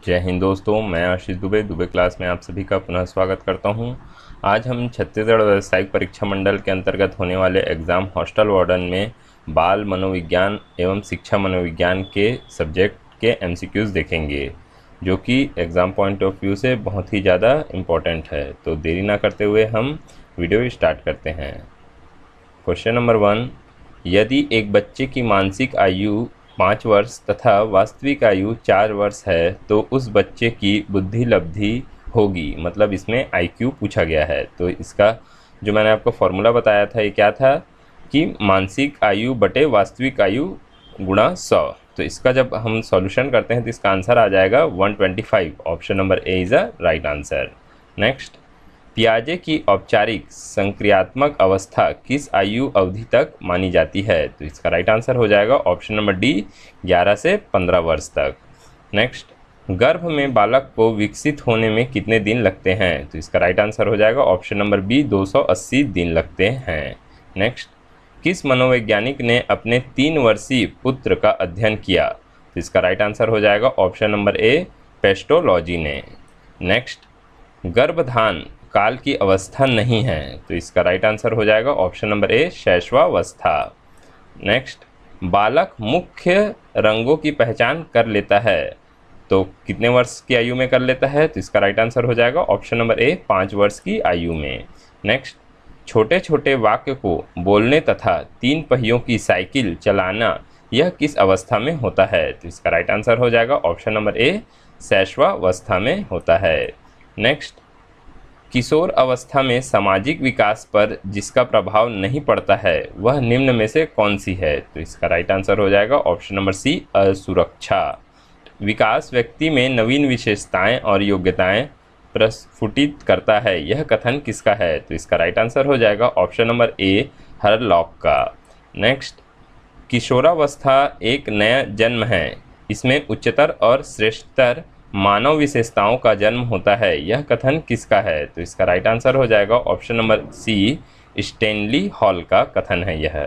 जय हिंद दोस्तों, मैं आशीष दुबे दुबे क्लास में आप सभी का पुनः स्वागत करता हूं। आज हम छत्तीसगढ़ व्यावसायिक परीक्षा मंडल के अंतर्गत होने वाले एग्ज़ाम हॉस्टल वार्डन में बाल मनोविज्ञान एवं शिक्षा मनोविज्ञान के सब्जेक्ट के एमसीक्यूज़ देखेंगे, जो कि एग्ज़ाम पॉइंट ऑफ व्यू से बहुत ही ज़्यादा इम्पोर्टेंट है। तो देरी ना करते हुए हम वीडियो स्टार्ट करते हैं। क्वेश्चन नंबर 1, यदि एक बच्चे की मानसिक आयु 5 वर्ष तथा वास्तविक आयु 4 वर्ष है तो उस बच्चे की बुद्धि लब्धि होगी। मतलब इसमें आईक्यू पूछा गया है। तो इसका जो मैंने आपको फॉर्मूला बताया था ये क्या था कि मानसिक आयु बटे वास्तविक आयु गुणा 100। तो इसका जब हम सॉल्यूशन करते हैं तो इसका आंसर आ जाएगा 125। Option number A is a right answer. Next, पियाजे की औपचारिक संक्रियात्मक अवस्था किस आयु अवधि तक मानी जाती है? तो इसका राइट आंसर हो जाएगा ऑप्शन नंबर डी, 11 से 15 वर्ष तक। नेक्स्ट, गर्भ में बालक को विकसित होने में कितने दिन लगते हैं? तो इसका राइट आंसर हो जाएगा ऑप्शन नंबर बी, 280 दिन लगते हैं। नेक्स्ट, किस मनोवैज्ञानिक ने अपने 3 वर्षीय पुत्र का अध्ययन किया? तो इसका राइट आंसर हो जाएगा ऑप्शन नंबर ए, पेस्टोलॉजी ने। नेक्स्ट, गर्भधान काल की अवस्था नहीं है। तो इसका राइट आंसर हो जाएगा ऑप्शन नंबर ए, शैशवावस्था। नेक्स्ट, बालक मुख्य रंगों की पहचान कर लेता है तो कितने वर्ष की आयु में कर लेता है? तो इसका राइट आंसर हो जाएगा ऑप्शन नंबर ए, 5 वर्ष की आयु में। नेक्स्ट, छोटे छोटे वाक्य को बोलने तथा 3 पहियों की साइकिल चलाना यह किस अवस्था में होता है? तो इसका राइट आंसर हो जाएगा ऑप्शन नंबर ए, शैशवावस्था में होता है। नेक्स्ट, किशोर अवस्था में सामाजिक विकास पर जिसका प्रभाव नहीं पड़ता है वह निम्न में से कौन सी है? तो इसका राइट आंसर हो जाएगा ऑप्शन नंबर सी, असुरक्षा। विकास व्यक्ति में नवीन विशेषताएं और योग्यताएं प्रस्फुटित करता है, यह कथन किसका है? तो इसका राइट आंसर हो जाएगा ऑप्शन नंबर ए, हरलॉक का। नेक्स्ट, किशोरावस्था एक नया जन्म है, इसमें उच्चतर और श्रेष्ठतर मानव विशेषताओं का जन्म होता है, यह कथन किसका है? तो इसका राइट आंसर हो जाएगा option number C, Stanley Hall का कथन है यह।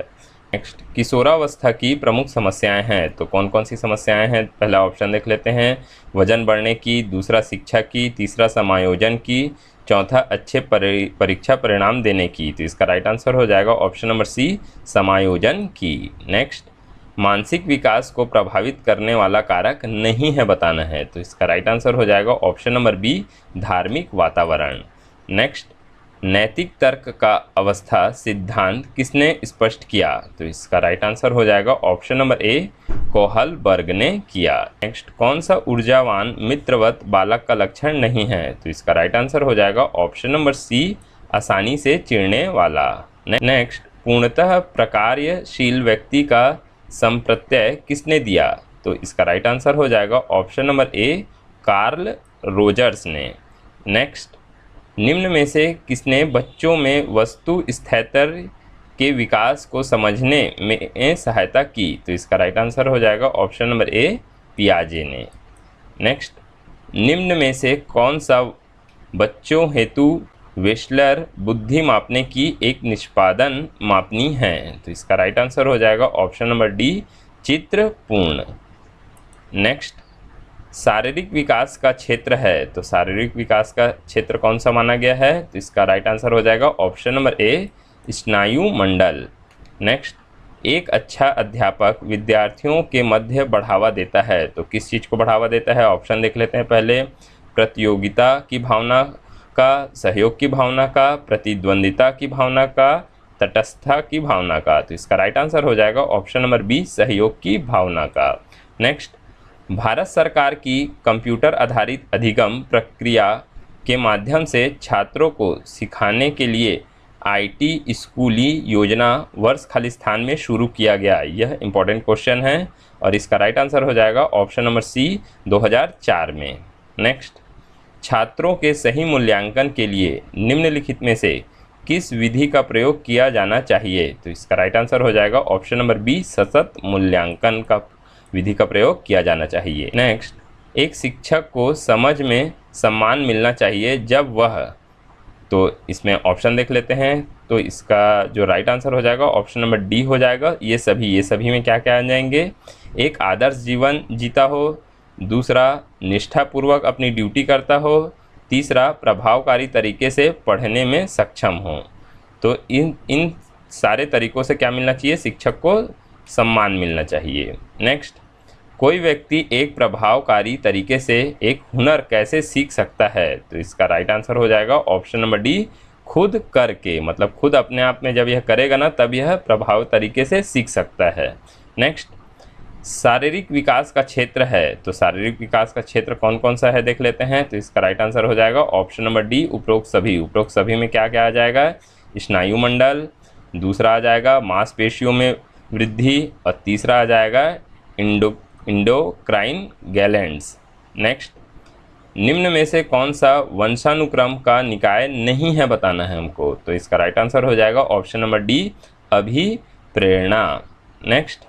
नेक्स्ट, किशोरावस्था की प्रमुख समस्याएं हैं। तो कौन कौन सी समस्याएं हैं? पहला ऑप्शन देख लेते हैं, वजन बढ़ने की, दूसरा शिक्षा की, तीसरा समायोजन की, चौथा अच्छे परीक्षा परिणाम देने की। तो इसका राइट आंसर हो जाएगा ऑप्शन नंबर सी, समायोजन की। नेक्स्ट, मानसिक विकास को प्रभावित करने वाला कारक नहीं है बताना है। तो इसका राइट आंसर हो जाएगा ऑप्शन नंबर बी, धार्मिक वातावरण। नेक्स्ट, नैतिक तर्क का अवस्था सिद्धांत किसने स्पष्ट किया? तो इसका राइट आंसर हो जाएगा ऑप्शन नंबर ए, कोहलबर्ग ने किया। नेक्स्ट, कौन सा ऊर्जावान मित्रवत बालक का लक्षण नहीं है? तो इसका राइट आंसर हो जाएगा ऑप्शन नंबर सी, आसानी से चिढ़ने वाला। नेक्स्ट, पूर्णतः प्रकार्यशील व्यक्ति का संप्रत्यय किसने दिया? तो इसका राइट आंसर हो जाएगा ऑप्शन नंबर ए, कार्ल रोजर्स ने। नेक्स्ट, निम्न में से किसने बच्चों में वस्तु स्थैर्य के विकास को समझने में सहायता की? तो इसका राइट आंसर हो जाएगा ऑप्शन नंबर ए, पियाजे ने। नेक्स्ट, निम्न में से कौन सा बच्चों हेतु वेस्लर बुद्धि मापने की एक निष्पादन मापनी है? तो इसका राइट आंसर हो जाएगा ऑप्शन नंबर डी, चित्रपूर्ण। नेक्स्ट, शारीरिक विकास का क्षेत्र है। तो शारीरिक विकास का क्षेत्र कौन सा माना गया है? तो इसका राइट आंसर हो जाएगा ऑप्शन नंबर ए, स्नायु मंडल। नेक्स्ट, एक अच्छा अध्यापक विद्यार्थियों के मध्य बढ़ावा देता है। तो किस चीज़ को बढ़ावा देता है? ऑप्शन देख लेते हैं पहले, प्रतियोगिता की भावना का, सहयोग की भावना का, प्रतिद्वंदिता की भावना का, तटस्थता की भावना का। तो इसका राइट आंसर हो जाएगा ऑप्शन नंबर बी, सहयोग की भावना का। नेक्स्ट, भारत सरकार की कंप्यूटर आधारित अधिगम प्रक्रिया के माध्यम से छात्रों को सिखाने के लिए आईटी स्कूली योजना वर्ष खालिस्तान में शुरू किया गया। यह इंपॉर्टेंट क्वेश्चन है और इसका राइट आंसर हो जाएगा ऑप्शन नंबर सी, 2004 में। नेक्स्ट, छात्रों के सही मूल्यांकन के लिए निम्नलिखित में से किस विधि का प्रयोग किया जाना चाहिए? तो इसका राइट आंसर हो जाएगा ऑप्शन नंबर बी, सतत मूल्यांकन का विधि का प्रयोग किया जाना चाहिए। नेक्स्ट, एक शिक्षक को समझ में सम्मान मिलना चाहिए जब वह, तो इसमें ऑप्शन देख लेते हैं। तो इसका जो राइट आंसर हो जाएगा ऑप्शन नंबर डी हो जाएगा। ये सभी में क्या क्या आ जाएंगे? एक आदर्श जीवन जीता हो, दूसरा निष्ठापूर्वक अपनी ड्यूटी करता हो, तीसरा प्रभावकारी तरीके से पढ़ने में सक्षम हो। तो इन सारे तरीकों से क्या मिलना चाहिए, शिक्षक को सम्मान मिलना चाहिए। नेक्स्ट, कोई व्यक्ति एक प्रभावकारी तरीके से एक हुनर कैसे सीख सकता है, तो इसका राइट आंसर हो जाएगा ऑप्शन नंबर डी, खुद करके, मतलब खुद अपने आप में जब यह करेगा ना तब यह प्रभावी तरीके से सीख सकता है। नेक्स्ट, शारीरिक विकास का क्षेत्र है, तो शारीरिक विकास का क्षेत्र कौन कौन सा है देख लेते हैं। तो इसका राइट आंसर हो जाएगा ऑप्शन नंबर डी, उपरोक्त सभी। उपरोक्त सभी में क्या क्या आ जाएगा, स्नायु मंडल, दूसरा आ जाएगा मांसपेशियों में वृद्धि, और तीसरा आ जाएगा इंडोक्राइन ग्लैंड्स। नेक्स्ट, निम्न में से कौन सा वंशानुक्रम का निकाय नहीं है बताना है हमको। तो इसका राइट आंसर हो जाएगा ऑप्शन नंबर डी, अभिप्रेरणा। नेक्स्ट,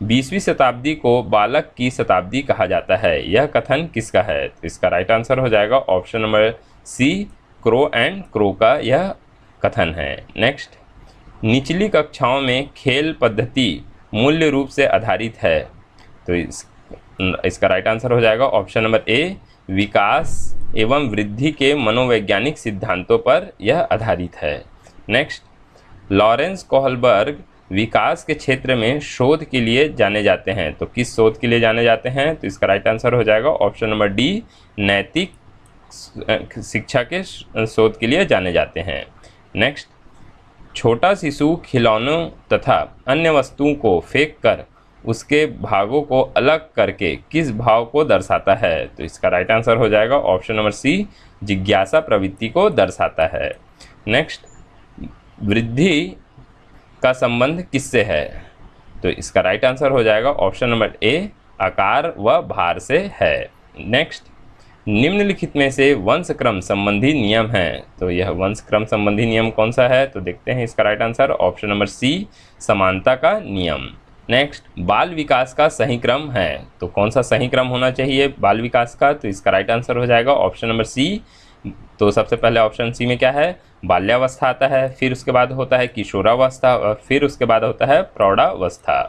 20वीं शताब्दी को बालक की शताब्दी कहा जाता है, यह कथन किसका है। तो इसका राइट आंसर हो जाएगा option number C, Crow and Crow का यह कथन है। नेक्स्ट, निचली कक्षाओं में खेल पद्धति मूल्य रूप से आधारित है, तो इसका राइट आंसर हो जाएगा ऑप्शन नंबर ए, विकास एवं वृद्धि के मनोवैज्ञानिक सिद्धांतों पर यह आधारित है। नेक्स्ट, लॉरेंस कोहलबर्ग विकास के क्षेत्र में शोध के लिए जाने जाते हैं, तो किस शोध के लिए जाने जाते हैं। तो इसका राइट आंसर हो जाएगा ऑप्शन नंबर डी, नैतिक शिक्षा के शोध के लिए जाने जाते हैं। नेक्स्ट, छोटा शिशु खिलौनों तथा अन्य वस्तुओं को फेंक कर उसके भागों को अलग करके किस भाव को दर्शाता है। तो इसका राइट आंसर हो जाएगा ऑप्शन नंबर सी, जिज्ञासा प्रवृत्ति को दर्शाता है। नेक्स्ट, वृद्धि का संबंध किससे है। तो इसका राइट आंसर हो जाएगा ऑप्शन नंबर ए, आकार व भार से है। नेक्स्ट, निम्नलिखित में से वंशक्रम संबंधी नियम है, तो यह वंशक्रम संबंधी नियम कौन सा है। तो देखते हैं इसका right answer option number C, समानता का नियम। नेक्स्ट, बाल विकास का सही क्रम है, तो कौन सा सही क्रम होना चाहिए बाल विकास का। तो इसका राइट आंसर हो जाएगा ऑप्शन नंबर सी। तो सबसे पहले ऑप्शन सी में क्या है, बाल्यावस्था आता है, फिर उसके बाद होता है किशोरावस्था, और फिर उसके बाद होता है प्रौढ़ावस्था।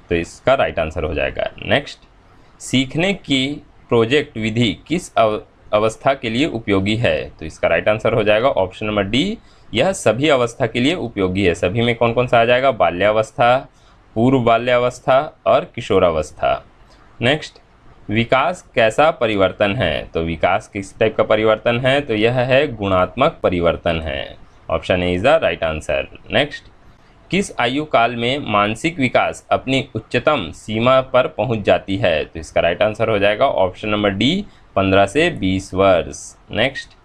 तो इसका राइट आंसर हो जाएगा। नेक्स्ट, सीखने की प्रोजेक्ट विधि किस अवस्था के लिए उपयोगी है। तो इसका राइट आंसर हो जाएगा ऑप्शन नंबर डी, यह सभी अवस्था के लिए उपयोगी है। सभी में कौन कौन सा आ जाएगा, बाल्यावस्था, पूर्व बाल्यावस्था और किशोरावस्था। नेक्स्ट, विकास कैसा परिवर्तन है, तो विकास किस टाइप का परिवर्तन है। तो यह है गुणात्मक परिवर्तन है। Option A is the right answer. Next, किस आयु काल में मानसिक विकास अपनी उच्चतम सीमा पर पहुंच जाती है। तो इसका राइट आंसर हो जाएगा ऑप्शन नंबर डी, 15 से 20 वर्ष। नेक्स्ट,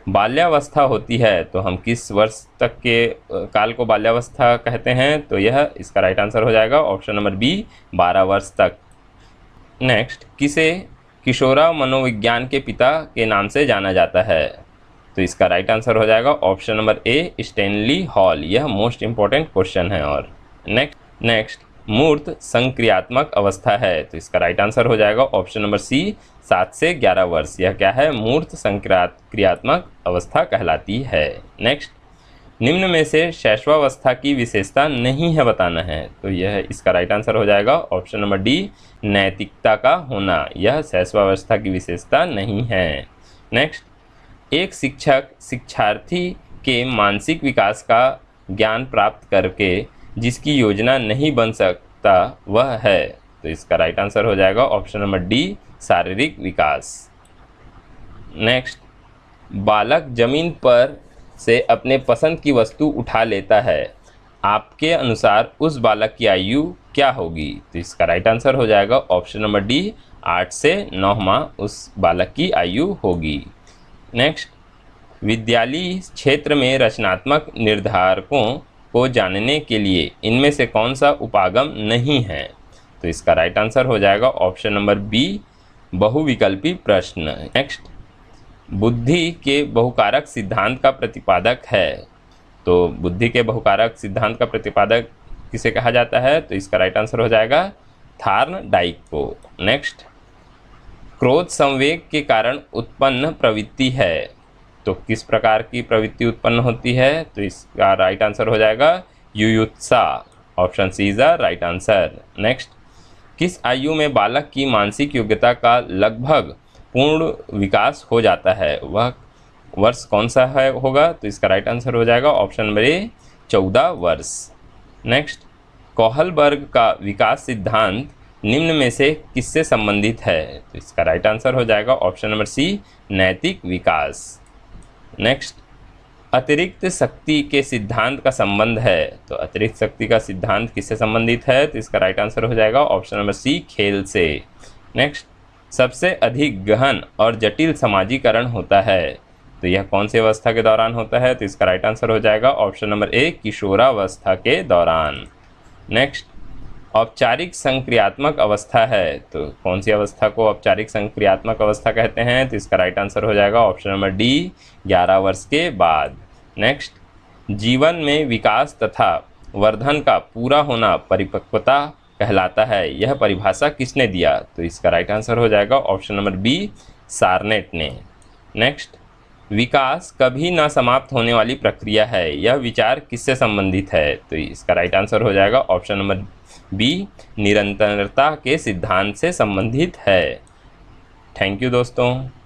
बाल्यावस्था होती है, तो हम किस वर्ष तक के काल को बाल्यावस्था कहते हैं। तो यह इसका राइट आंसर हो जाएगा ऑप्शन नंबर बी, 12 वर्ष तक। नेक्स्ट, किसे किशोरा मनोविज्ञान के पिता के नाम से जाना जाता है। तो इसका राइट आंसर हो जाएगा ऑप्शन नंबर ए, स्टैनली हॉल। यह मोस्ट इंपॉर्टेंट क्वेश्चन है। और नेक्स्ट, मूर्त संक्रियात्मक अवस्था है, तो इसका राइट आंसर हो जाएगा ऑप्शन नंबर सी, 7 से 11 वर्ष। यह क्या है, मूर्त संक्रियात्मक अवस्था कहलाती है। नेक्स्ट, निम्न में से शैशवावस्था की विशेषता नहीं है बताना है। तो यह इसका राइट आंसर हो जाएगा ऑप्शन नंबर डी, नैतिकता का होना। यह शैशवावस्था की विशेषता नहीं है। नेक्स्ट, एक शिक्षक शिक्षार्थी के मानसिक विकास का ज्ञान प्राप्त करके जिसकी योजना नहीं बन सकता वह है। तो इसका राइट आंसर हो जाएगा ऑप्शन नंबर डी, शारीरिक विकास। नेक्स्ट, बालक जमीन पर से अपने पसंद की वस्तु उठा लेता है, आपके अनुसार उस बालक की आयु क्या होगी। तो इसका राइट आंसर हो जाएगा ऑप्शन नंबर डी, 8 से 9 माह उस बालक की आयु होगी। नेक्स्ट, विद्यालयी क्षेत्र में रचनात्मक निर्धारकों को जानने के लिए इनमें से कौन सा उपागम नहीं है। तो इसका राइट आंसर हो जाएगा ऑप्शन नंबर बी, बहुविकल्पी प्रश्न। नेक्स्ट, बुद्धि के बहुकारक सिद्धांत का प्रतिपादक है, तो बुद्धि के बहुकारक सिद्धांत का प्रतिपादक किसे कहा जाता है। तो इसका राइट आंसर हो जाएगा थार्नडाइक को। नेक्स्ट, क्रोध संवेग के कारण उत्पन्न प्रवृत्ति है, तो किस प्रकार की प्रवृत्ति उत्पन्न होती है। तो इसका राइट आंसर हो जाएगा युयुत्सा। Option C is the right answer. Next, किस आयु में बालक की मानसिक योग्यता का लगभग पूर्ण विकास हो जाता है, वह वर्ष कौन सा है होगा? तो इसका राइट आंसर हो जाएगा ऑप्शन नंबर ए 14 वर्ष। नेक्स्ट, कोहलबर्ग का विकास सिद्धांत निम्न में से किससे संबंधित है? तो इसका राइट आंसर हो जाएगा ऑप्शन नंबर सी नैतिक विकास। नेक्स्ट, अतिरिक्त शक्ति के सिद्धांत का संबंध है, तो अतिरिक्त शक्ति का सिद्धांत किससे संबंधित है? तो इसका राइट आंसर हो जाएगा ऑप्शन नंबर सी खेल से। नेक्स्ट, सबसे अधिक गहन और जटिल समाजीकरण होता है, तो यह कौन सी अवस्था के दौरान होता है? तो इसका राइट आंसर हो जाएगा ऑप्शन नंबर ए किशोरावस्था के दौरान। नेक्स्ट, औपचारिक संक्रियात्मक अवस्था है, तो कौन सी अवस्था को औपचारिक संक्रियात्मक अवस्था कहते हैं? तो इसका राइट आंसर हो जाएगा ऑप्शन नंबर डी 11 वर्ष के बाद। नेक्स्ट, जीवन में विकास तथा वर्धन का पूरा होना परिपक्वता कहलाता है, यह परिभाषा किसने दिया? तो इसका राइट आंसर हो जाएगा ऑप्शन नंबर बी सारनेट ने। नेक्स्ट, विकास कभी न समाप्त होने वाली प्रक्रिया है, यह विचार किससे संबंधित है? तो इसका राइट आंसर हो जाएगा ऑप्शन नंबर बी निरंतरता के सिद्धांत से संबंधित है। थैंक यू दोस्तों।